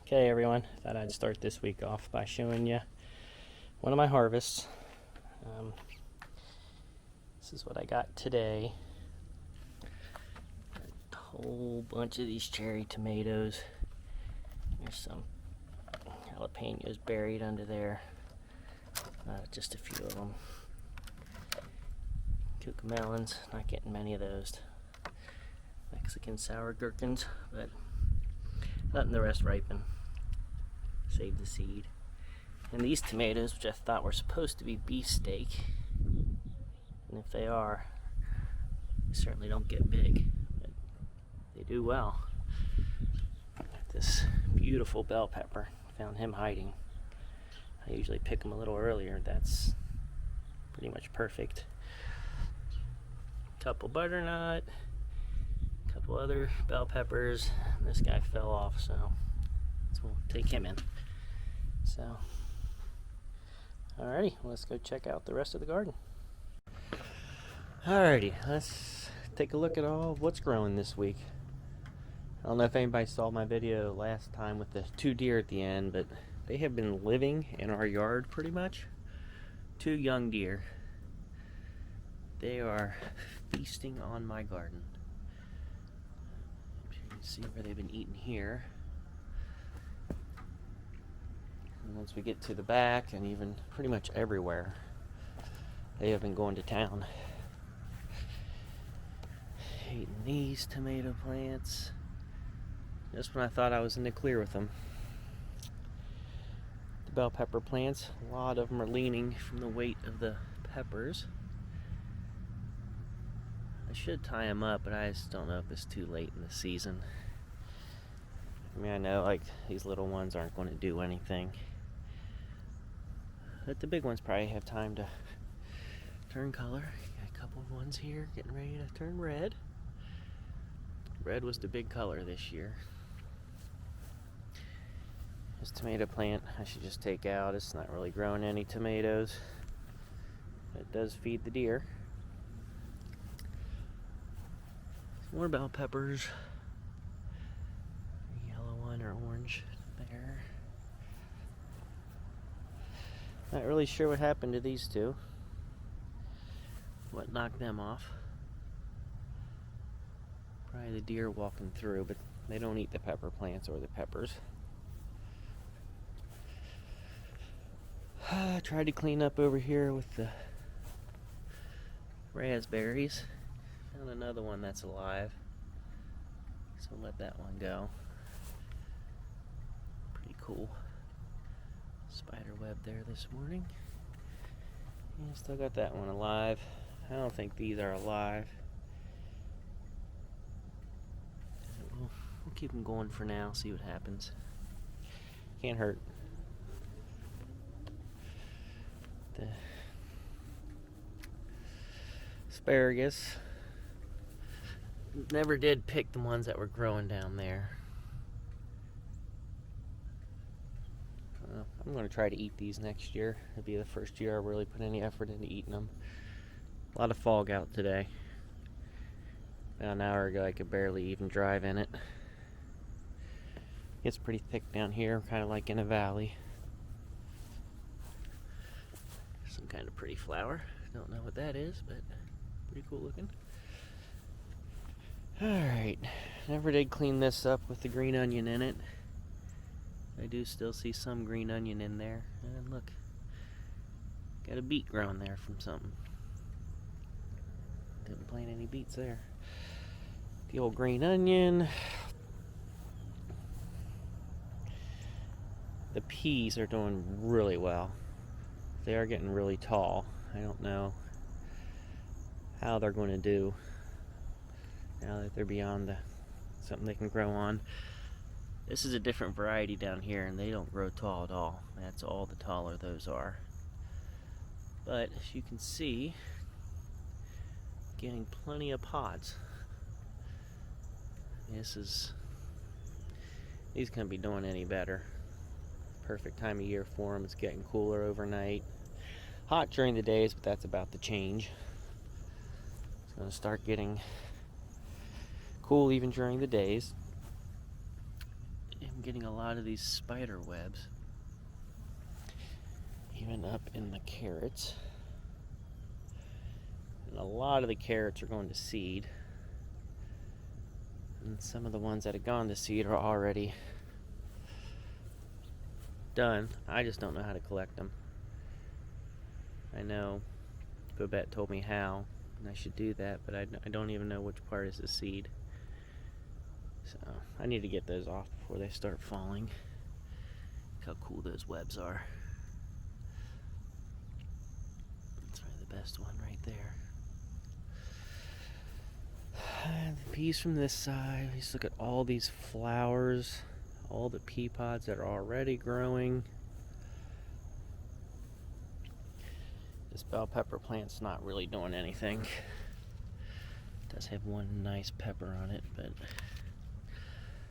Okay everyone, thought I'd start this week off by showing you one of my harvests. This is what I got today. A whole bunch of these cherry tomatoes. There's some jalapenos buried under there. Just a few of them. Cucamelons, not getting many of those. Mexican sour gherkins, but letting the rest ripen. Save the seed. And these tomatoes, which I thought were supposed to be beefsteak, and if they are, they certainly don't get big, but they do well. This beautiful bell pepper, found him hiding. I usually pick them a little earlier. That's pretty much perfect. Couple butternut, couple other bell peppers, and this guy fell off, so we'll take him in. So, alrighty, let's go check out the rest of the garden. Alrighty, let's take a look at all of what's growing this week. I don't know if anybody saw my video last time with the 2 deer at the end, but they have been living in our yard pretty much. 2 young deer. They are feasting on my garden. You can see where they've been eating here. And once we get to the back, and even pretty much everywhere, they have been going to town. Eating these tomato plants. Just when I thought I was in the clear with them. The bell pepper plants, a lot of them are leaning from the weight of the peppers. I should tie them up, but I just don't know if it's too late in the season. I mean, I know like these little ones aren't going to do anything. But the big ones probably have time to turn color. Got a couple of ones here getting ready to turn red. Red was the big color this year. This tomato plant I should just take out. It's not really growing any tomatoes. It does feed the deer. Some more bell peppers. A yellow one or orange there. Not really sure what happened to these two. What knocked them off? Probably the deer walking through, but they don't eat the pepper plants or the peppers. I tried to clean up over here with the raspberries. Found another one that's alive, so let that one go. Pretty cool. Spider web there this morning. And still got that one alive. I don't think these are alive. We'll keep them going for now, see what happens. Can't hurt. The asparagus. Never did pick the ones that were growing down there. I'm going to try to eat these next year. It'll be the first year I really put any effort into eating them. A lot of fog out today. About an hour ago I could barely even drive in it. It's pretty thick down here, kind of like in a valley. Some kind of pretty flower. Don't know what that is, but pretty cool looking. Alright, never did clean this up with the green onion in it. I do still see some green onion in there. And look, got a beet growing there from something. Didn't plant any beets there. The old green onion. The peas are doing really well. They are getting really tall. I don't know how they're going to do now that they're beyond something they can grow on. This is a different variety down here, and they don't grow tall at all. That's all the taller those are. But as you can see, getting plenty of pods. These couldn't be doing any better. Perfect time of year for them. It's getting cooler overnight. Hot during the days, but that's about to change. It's going to start getting cool even during the days. getting a lot of these spider webs. Even up in the carrots. And a lot of the carrots are going to seed. And some of the ones that have gone to seed are already done. I just don't know how to collect them. I know Babette told me how, and I should do that, but I don't even know which part is the seed. So I need to get those off before they start falling. Look how cool those webs are. That's probably the best one right there. And the peas from this side. Just look at all these flowers, all the pea pods that are already growing. This bell pepper plant's not really doing anything. It does have one nice pepper on it, but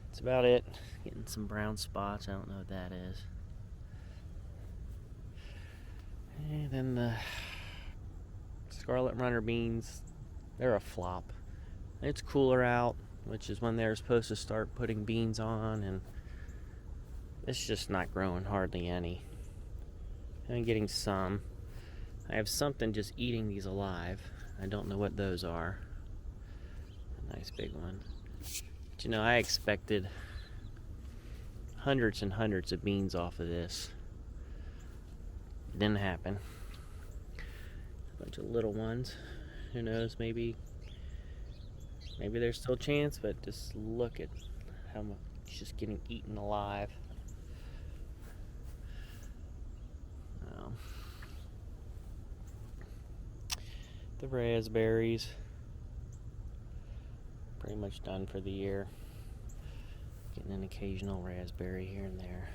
that's about it. Getting some brown spots. I don't know what that is. And then the Scarlet Runner beans, they're a flop. It's cooler out, which is when they're supposed to start putting beans on, and it's just not growing hardly any. I'm getting some. I have something just eating these alive. I don't know what those are. A nice big one. But you know, I expected hundreds and hundreds of beans off of this. It didn't happen. A bunch of little ones. Who knows, maybe there's still a chance, but just look at how much it's just getting eaten alive. The raspberries, pretty much done for the year. Getting an occasional raspberry here and there.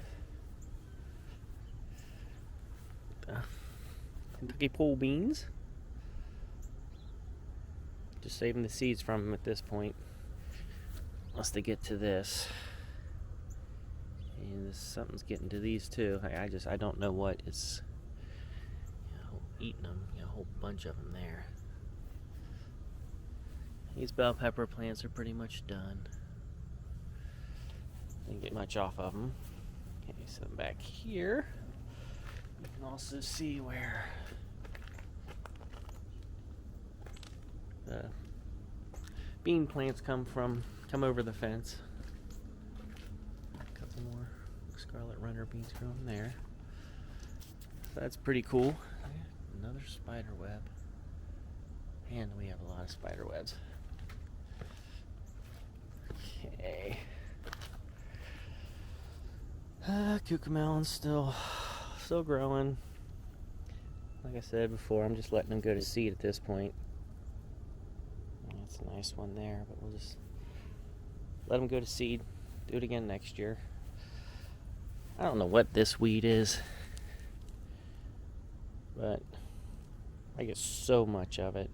Kentucky pole beans. Just saving the seeds from them at this point, unless they get to this. And something's getting to these too. I don't know what is, eating them. A whole bunch of them there. These bell pepper plants are pretty much done. Didn't get much off of them. Okay, so back here, you can also see where the bean plants come over the fence. A couple more Scarlet Runner beans growing there. So that's pretty cool. Another spider web. And we have a lot of spider webs. Okay. Cucamelon's still growing. Like I said before, I'm just letting them go to seed at this point. That's a nice one there, but we'll just let them go to seed. Do it again next year. I don't know what this weed is, but I get so much of it.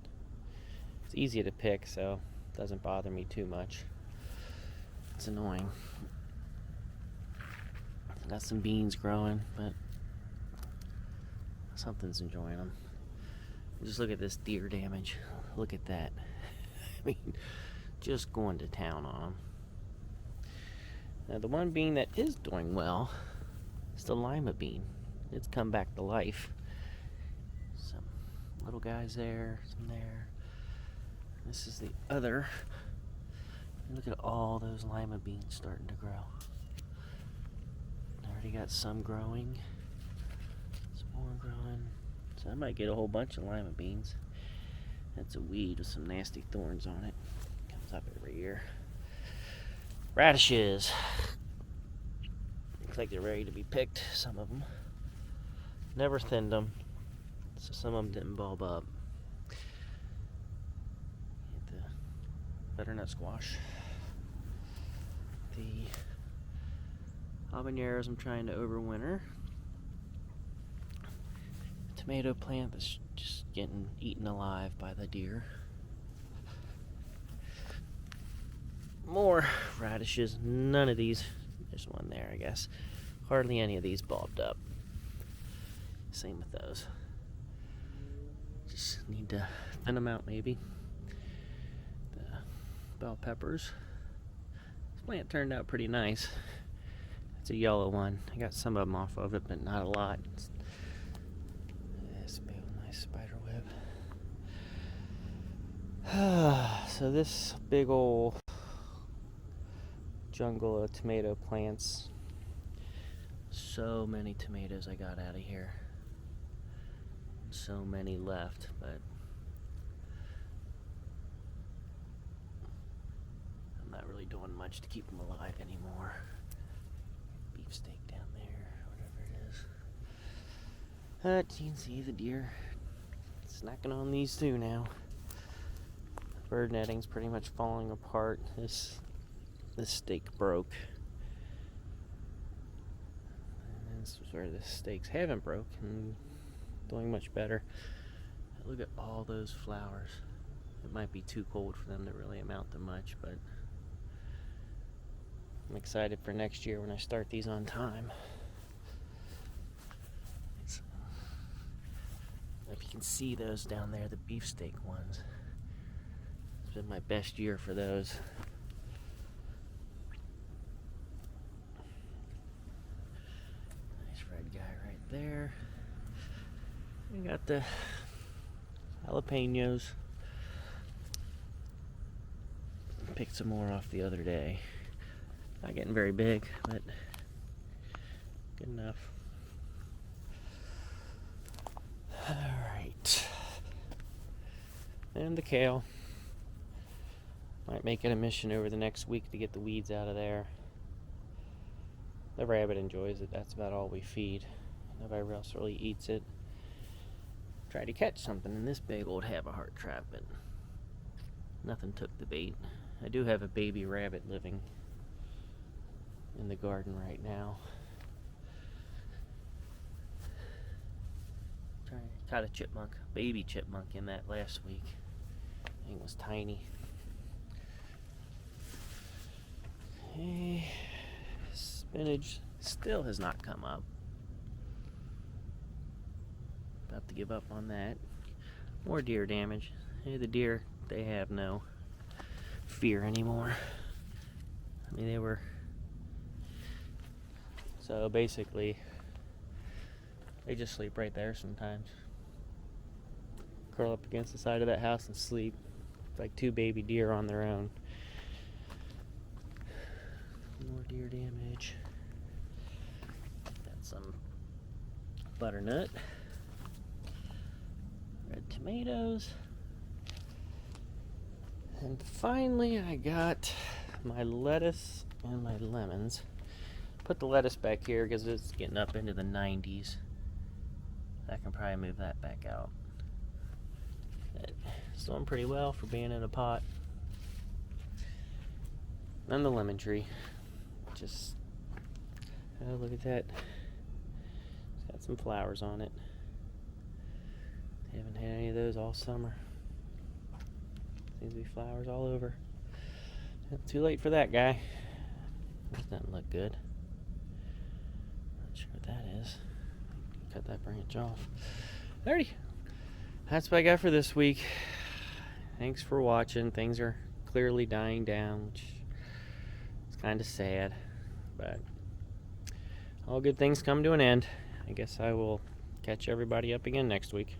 It's easy to pick, so it doesn't bother me too much. It's annoying. Got some beans growing, but something's enjoying them. Just look at this deer damage. Look at that. I mean, just going to town on them. Now, the one bean that is doing well is the lima bean. It's come back to life. Some little guys there, some there. This is the other. Look at all those lima beans starting to grow. I already got some growing. Some more growing. So I might get a whole bunch of lima beans. That's a weed with some nasty thorns on it. Comes up every year. Radishes. Looks like they're ready to be picked, some of them. Never thinned them, so some of them didn't bulb up. Get the butternut squash. The habaneros I'm trying to overwinter. Tomato plant that's just getting eaten alive by the deer. More radishes. None of these. There's one there, I guess. Hardly any of these bulbed up. Same with those. Just need to thin them out, maybe. The bell peppers. This plant turned out pretty nice. It's a yellow one. I got some of them off of it, but not a lot. It's a big, nice spider web. So this big old jungle of tomato plants. So many tomatoes I got out of here. So many left, but I'm not really doing much to keep them alive anymore. Beefsteak down there, whatever it is. You can see the deer snacking on these too now. Bird netting's pretty much falling apart. This stake broke. And this is where the stakes haven't broke and doing much better. Look at all those flowers. It might be too cold for them to really amount to much, but I'm excited for next year when I start these on time. If you can see those down there, the beefsteak ones. It's been my best year for those. Nice red guy right there. We got the jalapenos. Picked some more off the other day. Not getting very big, but good enough. Alright. And the kale. Might make it a mission over the next week to get the weeds out of there. The rabbit enjoys it. That's about all we feed. Nobody else really eats it. Tried to catch something in this big old have-a-heart trap, but nothing took the bait. I do have a baby rabbit living in the garden right now. Caught a chipmunk, baby chipmunk in that last week. Thing was tiny. Hey, spinach still has not come up. About to give up on that. More deer damage. Hey, the deer, they have no fear anymore. I mean, they were... So basically, they just sleep right there sometimes. Curl up against the side of that house and sleep. It's like two baby deer on their own. More deer damage. Got some butternut. Red tomatoes. And finally I got my lettuce and my lemons. Put the lettuce back here because it's getting up into the 90s. I can probably move that back out. It's doing pretty well for being in a pot. And the lemon tree. Just, oh, look at that. It's got some flowers on it. Haven't had any of those all summer. Seems to be flowers all over. Too late for that guy. That doesn't look good. Not sure what that is. Cut that branch off. Alrighty. That's what I got for this week. Thanks for watching. Things are clearly dying down, which is kind of sad. But all good things come to an end. I guess I will catch everybody up again next week.